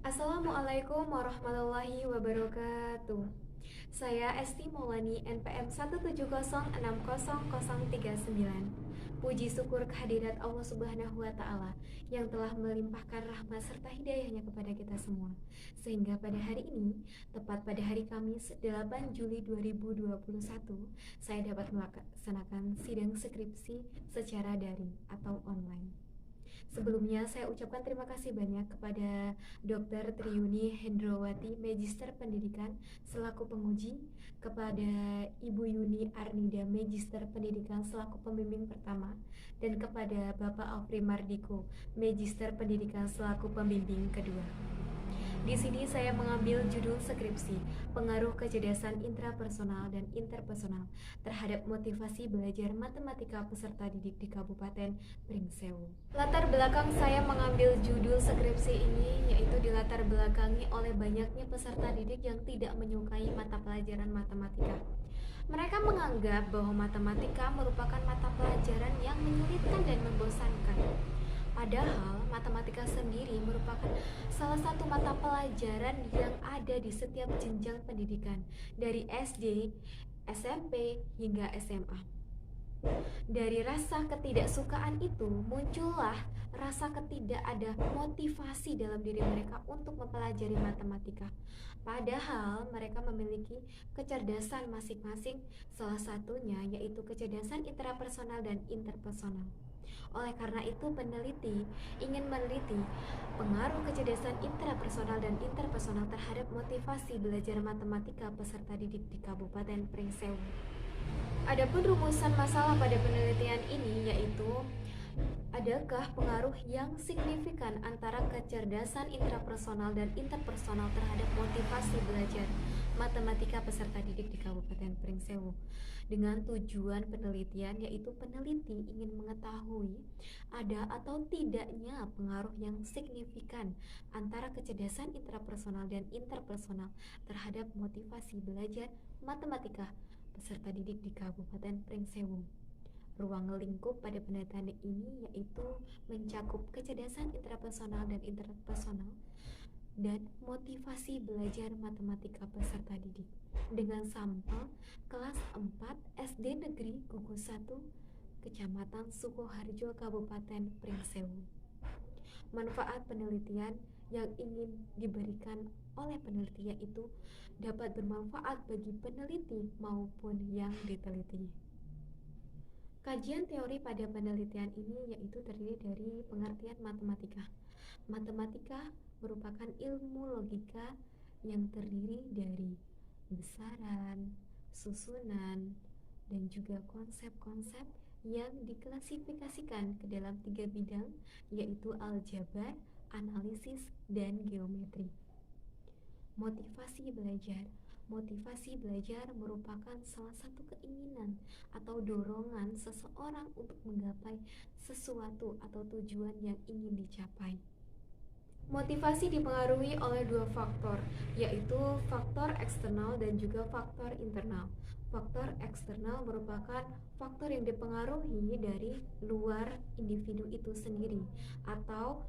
Assalamualaikum warahmatullahi wabarakatuh. Saya Esti Maulani NPM 1706039. Puji syukur kehadirat Allah Subhanahu wa taala yang telah melimpahkan rahmat serta hidayahnya kepada kita semua. Sehingga pada hari ini, tepat pada hari Kamis 8 Juli 2021, saya dapat melaksanakan sidang skripsi secara daring atau online. Sebelumnya saya ucapkan terima kasih banyak kepada Dr. Triyuni Hendrawati, Magister Pendidikan selaku penguji, kepada Ibu Yuni Arnida, Magister Pendidikan selaku pembimbing pertama, dan kepada Bapak Alfri Mardiko, Magister Pendidikan selaku pembimbing kedua. Di sini saya mengambil judul skripsi, pengaruh kecerdasan intrapersonal dan interpersonal terhadap motivasi belajar matematika peserta didik di Kabupaten Pringsewu. Latar belakang saya mengambil judul skripsi ini yaitu dilatar belakangi oleh banyaknya peserta didik yang tidak menyukai mata pelajaran matematika. Mereka menganggap bahwa matematika merupakan mata pelajaran yang menyulitkan dan membosankan. Padahal matematika sendiri merupakan salah satu mata pelajaran yang ada di setiap jenjang pendidikan, dari SD, SMP, hingga SMA. Dari rasa ketidaksukaan itu muncullah rasa ada motivasi dalam diri mereka untuk mempelajari matematika. Padahal mereka memiliki kecerdasan masing-masing, salah satunya yaitu kecerdasan intrapersonal dan interpersonal. Oleh karena itu, peneliti ingin meneliti pengaruh kecerdasan intrapersonal dan interpersonal terhadap motivasi belajar matematika peserta didik di Kabupaten Pringsewu. Adapun rumusan masalah pada penelitian ini yaitu, adakah pengaruh yang signifikan antara kecerdasan intrapersonal dan interpersonal terhadap motivasi belajar matematika peserta didik di Kabupaten Pringsewu? Dengan tujuan penelitian yaitu peneliti ingin mengetahui ada atau tidaknya pengaruh yang signifikan antara kecerdasan intrapersonal dan interpersonal terhadap motivasi belajar matematika peserta didik di Kabupaten Pringsewu. Ruang lingkup pada penelitian ini yaitu mencakup kecerdasan intrapersonal dan interpersonal dan motivasi belajar matematika peserta didik dengan sampel kelas 4 SD Negeri Gugus 1 Kecamatan Sukoharjo Kabupaten Pringsewu. Manfaat penelitian yang ingin diberikan oleh peneliti yaitu dapat bermanfaat bagi peneliti maupun yang diteliti. Kajian teori pada penelitian ini yaitu terdiri dari pengertian matematika. Matematika merupakan ilmu logika yang terdiri dari besaran, susunan, dan juga konsep-konsep yang diklasifikasikan ke dalam 3 bidang yaitu aljabar, analisis, dan geometri. Motivasi belajar. Motivasi belajar merupakan salah satu keinginan atau dorongan seseorang untuk menggapai sesuatu atau tujuan yang ingin dicapai. Motivasi dipengaruhi oleh 2 faktor, yaitu faktor eksternal dan juga faktor internal. Faktor eksternal merupakan faktor yang dipengaruhi dari luar individu itu sendiri atau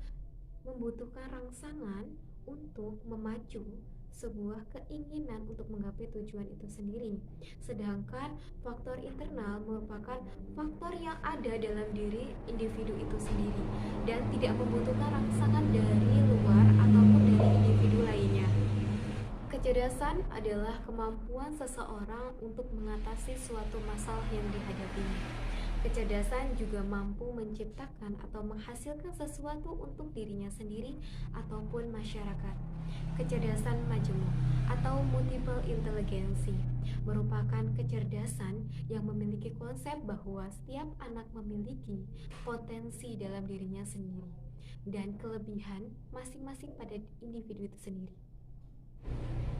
membutuhkan rangsangan untuk memacu sebuah keinginan untuk menggapai tujuan itu sendiri. Sedangkan faktor internal merupakan faktor yang ada dalam diri individu itu sendiri dan tidak membutuhkan rangsangan dari luar ataupun dari individu lainnya. Kecerdasan adalah kemampuan seseorang untuk mengatasi suatu masalah yang dihadapinya. Kecerdasan juga mampu menciptakan atau menghasilkan sesuatu untuk dirinya sendiri ataupun masyarakat. Kecerdasan majemuk atau multiple intelligency merupakan kecerdasan yang memiliki konsep bahwa setiap anak memiliki potensi dalam dirinya sendiri dan kelebihan masing-masing pada individu itu sendiri.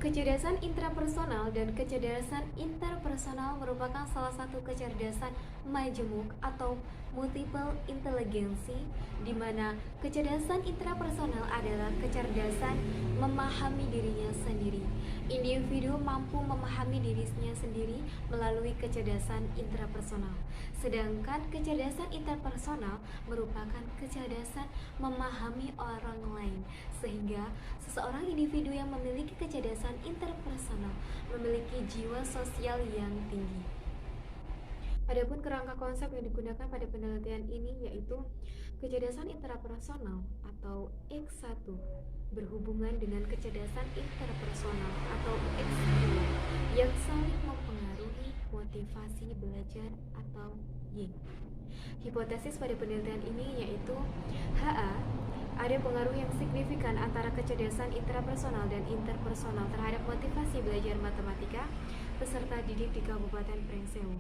Kecerdasan intrapersonal dan kecerdasan interpersonal merupakan salah satu kecerdasan majemuk atau multiple intelligency, di mana kecerdasan intrapersonal adalah kecerdasan memahami dirinya sendiri. Individu mampu memahami dirinya sendiri melalui kecerdasan intrapersonal, sedangkan kecerdasan interpersonal merupakan kecerdasan memahami orang lain, sehingga seseorang individu yang memiliki kecerdasan interpersonal memiliki jiwa sosial yang tinggi. Adapun kerangka konsep yang digunakan pada penelitian ini yaitu kecerdasan intrapersonal atau X1 berhubungan dengan kecerdasan interpersonal atau X2 yang saling mempengaruhi motivasi belajar atau Y. Hipotesis pada penelitian ini yaitu HA ada pengaruh yang signifikan antara kecerdasan intrapersonal dan interpersonal terhadap motivasi belajar matematika peserta didik di Kabupaten Pringsewu,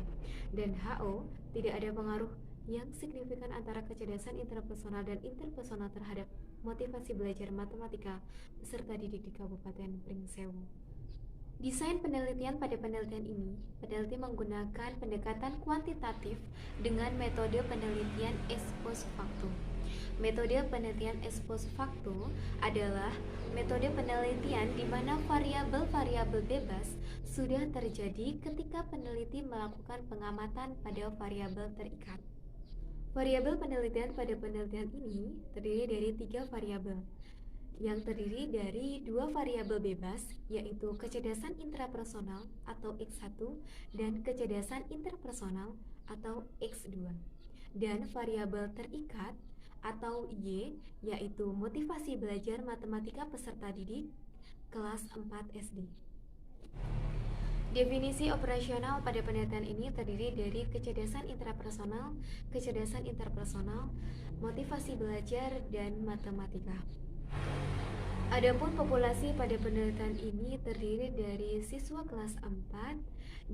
dan HO tidak ada pengaruh yang signifikan antara kecerdasan intrapersonal dan interpersonal terhadap motivasi belajar matematika peserta didik di Kabupaten Pringsewu. Desain penelitian pada penelitian ini, peneliti menggunakan pendekatan kuantitatif dengan metode penelitian ex post facto. Metode penelitian ex post facto adalah metode penelitian di mana variabel-variabel bebas sudah terjadi ketika peneliti melakukan pengamatan pada variabel terikat. Variabel penelitian pada penelitian ini terdiri dari 3 variabel, yang terdiri dari 2 variabel bebas, yaitu kecerdasan intrapersonal atau X1 dan kecerdasan interpersonal atau X2, dan variabel terikat atau Y, yaitu motivasi belajar matematika peserta didik kelas 4 SD. Definisi operasional pada penelitian ini terdiri dari kecerdasan intrapersonal, kecerdasan interpersonal, motivasi belajar, dan matematika. Adapun populasi pada penelitian ini terdiri dari siswa kelas 4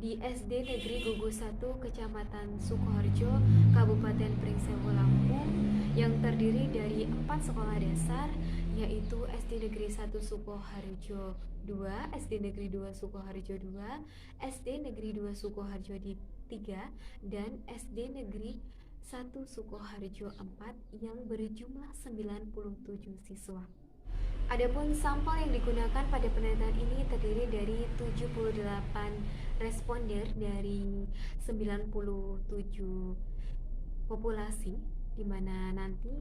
di SD Negeri Gugus 1 Kecamatan Sukoharjo, Kabupaten Pringsewu, Lampung, yang terdiri dari 4 sekolah dasar, yaitu SD Negeri 1 Sukoharjo 2, SD Negeri 2 Sukoharjo 2, SD Negeri 2 Sukoharjo 3, dan SD Negeri 1 Sukoharjo 4 yang berjumlah 97 siswa. Adapun sampel yang digunakan pada penelitian ini terdiri dari 78 responder dari 97 populasi, di mana nanti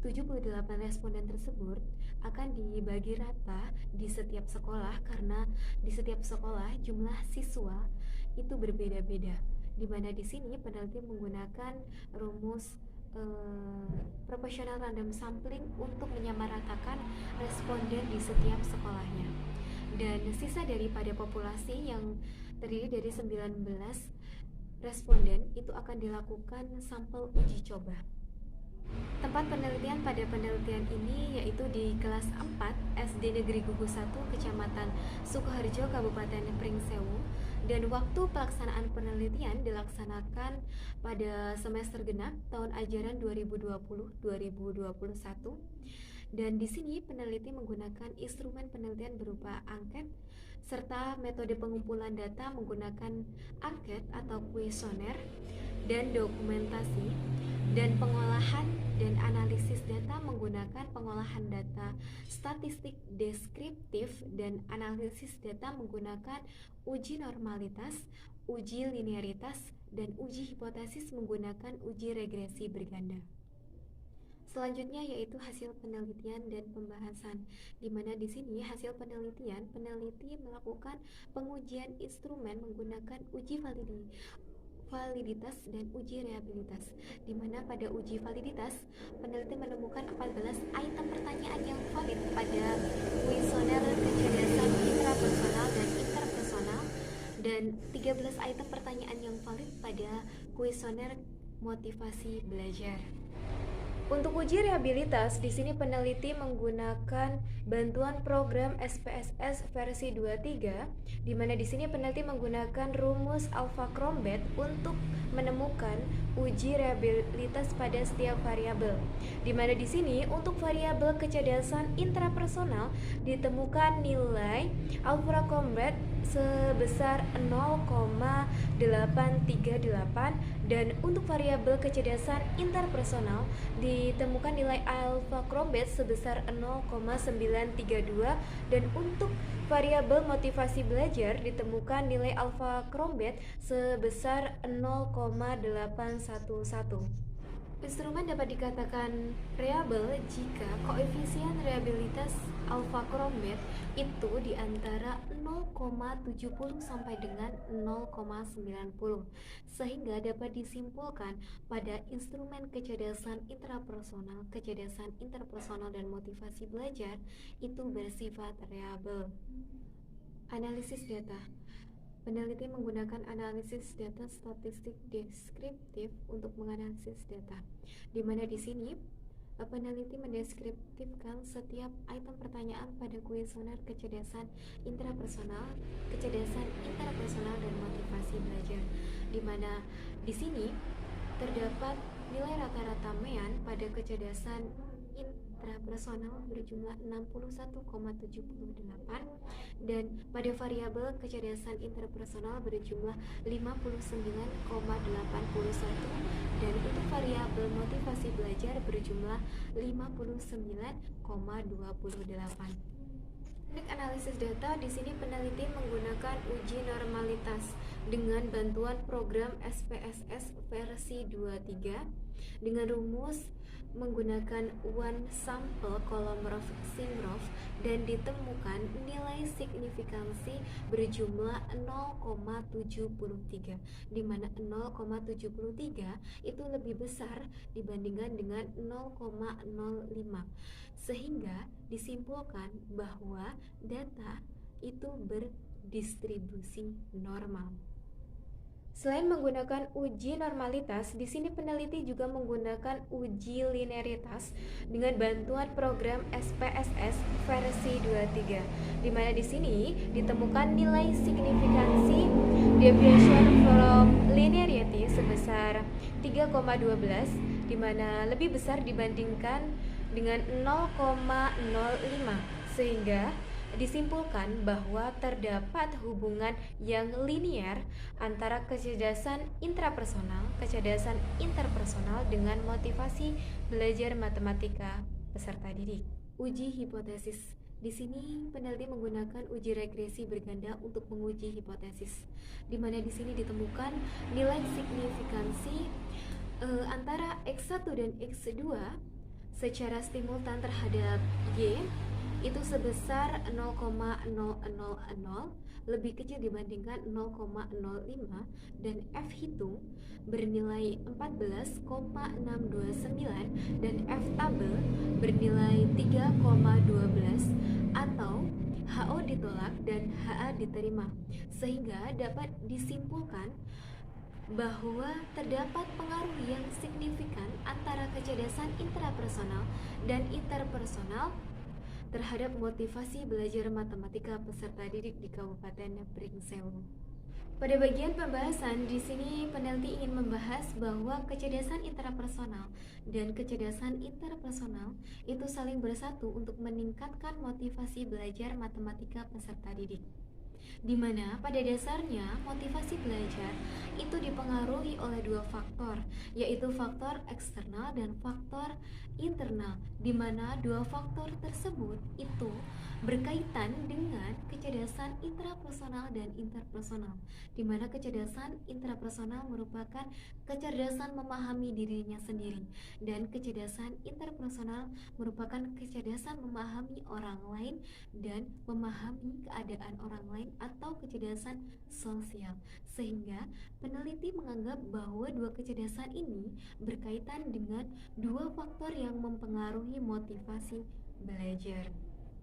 78 responden tersebut akan dibagi rata di setiap sekolah, karena di setiap sekolah jumlah siswa itu berbeda-beda, di mana di sini peneliti menggunakan rumus proportional random sampling untuk menyamaratakan responden di setiap sekolahnya. Dan sisa daripada populasi yang terdiri dari 19 responden itu akan dilakukan sampel uji coba. Tempat penelitian pada penelitian ini yaitu di kelas 4 SD Negeri Gugus 1 Kecamatan Sukoharjo, Kabupaten Pringsewu, dan waktu pelaksanaan penelitian dilaksanakan pada semester genap tahun ajaran 2020-2021. Dan di sini peneliti menggunakan instrumen penelitian berupa angket serta metode pengumpulan data menggunakan angket atau kuesioner, dan dokumentasi dan pengolahan dan analisis data menggunakan pengolahan data statistik deskriptif dan analisis data menggunakan uji normalitas, uji linearitas, dan uji hipotesis menggunakan uji regresi berganda. Selanjutnya yaitu hasil penelitian dan pembahasan, di mana di sini hasil penelitian, peneliti melakukan pengujian instrumen menggunakan uji validitas dan uji reliabilitas, di mana pada uji validitas peneliti menemukan 14 item pertanyaan yang valid pada kuesioner kecerdasan intrapersonal dan interpersonal, dan 13 item pertanyaan yang valid pada kuesioner motivasi belajar. Untuk uji rehabilitas, di sini peneliti menggunakan bantuan program SPSS versi 23, di mana di sini peneliti menggunakan rumus Alpha-Crombie untuk menemukan uji rehabilitas pada setiap variabel. Di mana di sini untuk variabel kecerdasan intrapersonal ditemukan nilai Alpha-Crombie sebesar 0,838 dan untuk variabel kecerdasan interpersonal ditemukan nilai Alpha-Crombie sebesar 0,932 dan untuk variabel motivasi belajar ditemukan nilai Alpha-Crombie sebesar 0,811. Instrumen dapat dikatakan reliable jika koefisien reliabilitas Alpha-Crombie itu di antara 0,70 sampai dengan 0,90, sehingga dapat disimpulkan pada instrumen kecerdasan interpersonal dan motivasi belajar itu bersifat reliable. Analisis data. Peneliti menggunakan analisis data statistik deskriptif untuk menganalisis data, di mana di sini peneliti mendeskriptifkan setiap item pertanyaan pada kuesioner kecerdasan interpersonal dan motivasi belajar, di mana di sini terdapat nilai rata-rata MEAN pada kecerdasan intrapersonal berjumlah 61,78 dan pada variabel kecerdasan interpersonal berjumlah 59,81 dan untuk variabel motivasi belajar berjumlah 59,28. Teknik analisis data di sini peneliti menggunakan uji normalitas dengan bantuan program SPSS versi 23 dengan rumus menggunakan one sample Kolmogorov-Simrov dan ditemukan nilai signifikansi berjumlah 0,73, di mana 0,73 itu lebih besar dibandingkan dengan 0,05, sehingga disimpulkan bahwa data itu berdistribusi normal. Selain menggunakan uji normalitas, di sini peneliti juga menggunakan uji linearitas dengan bantuan program SPSS versi 23, di mana di sini ditemukan nilai signifikansi deviation from linearity sebesar 3,12, di mana lebih besar dibandingkan dengan 0,05, sehingga disimpulkan bahwa terdapat hubungan yang linear antara kecerdasan intrapersonal, kecerdasan interpersonal dengan motivasi belajar matematika peserta didik. Uji hipotesis. Di sini peneliti menggunakan uji regresi berganda untuk menguji hipotesis, di mana di sini ditemukan nilai signifikansi antara X1 dan X2 secara simultan terhadap Y itu sebesar 0,000 lebih kecil dibandingkan 0,05 dan F hitung bernilai 14,629 dan F tabel bernilai 3,12 atau HO ditolak dan HA diterima, sehingga dapat disimpulkan bahwa terdapat pengaruh yang signifikan antara kecerdasan intrapersonal dan interpersonal terhadap motivasi belajar matematika peserta didik di Kabupaten Pringsewu. Pada bagian pembahasan, di sini peneliti ingin membahas bahwa kecerdasan intrapersonal dan kecerdasan interpersonal itu saling bersatu untuk meningkatkan motivasi belajar matematika peserta didik, di mana pada dasarnya motivasi belajar itu dipengaruhi oleh dua faktor, yaitu faktor eksternal dan faktor internal, di mana dua faktor tersebut itu berkaitan dengan kecerdasan intrapersonal dan interpersonal, di mana kecerdasan intrapersonal merupakan kecerdasan memahami dirinya sendiri dan kecerdasan interpersonal merupakan kecerdasan memahami orang lain dan memahami keadaan orang lain atau kecerdasan sosial, sehingga peneliti menganggap bahwa dua kecerdasan ini berkaitan dengan dua faktor yang mempengaruhi motivasi belajar.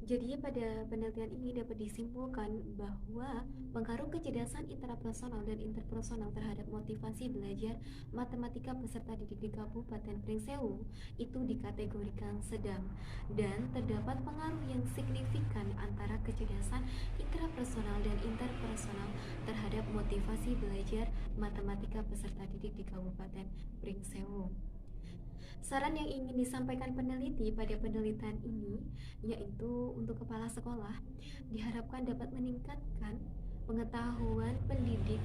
Jadi pada penelitian ini dapat disimpulkan bahwa pengaruh kecerdasan intrapersonal dan interpersonal terhadap motivasi belajar matematika peserta didik di Kabupaten Pringsewu itu dikategorikan sedang, dan terdapat pengaruh yang signifikan antara kecerdasan intrapersonal dan interpersonal terhadap motivasi belajar matematika peserta didik di Kabupaten Pringsewu. Saran yang ingin disampaikan peneliti pada penelitian ini yaitu untuk kepala sekolah diharapkan dapat meningkatkan pengetahuan pendidik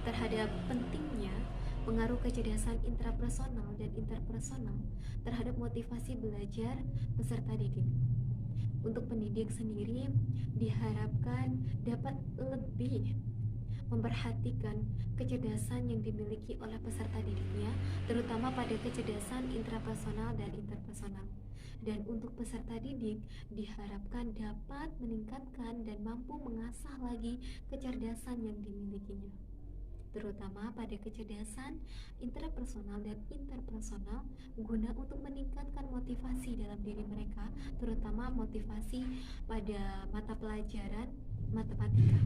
terhadap pentingnya pengaruh kecerdasan intrapersonal dan interpersonal terhadap motivasi belajar peserta didik. Untuk pendidik sendiri diharapkan dapat lebih memperhatikan kecerdasan yang dimiliki oleh peserta didiknya, terutama pada kecerdasan intrapersonal dan interpersonal. Dan untuk peserta didik diharapkan dapat meningkatkan dan mampu mengasah lagi kecerdasan yang dimilikinya, terutama pada kecerdasan intrapersonal dan interpersonal guna untuk meningkatkan motivasi dalam diri mereka, terutama motivasi pada mata pelajaran matematika.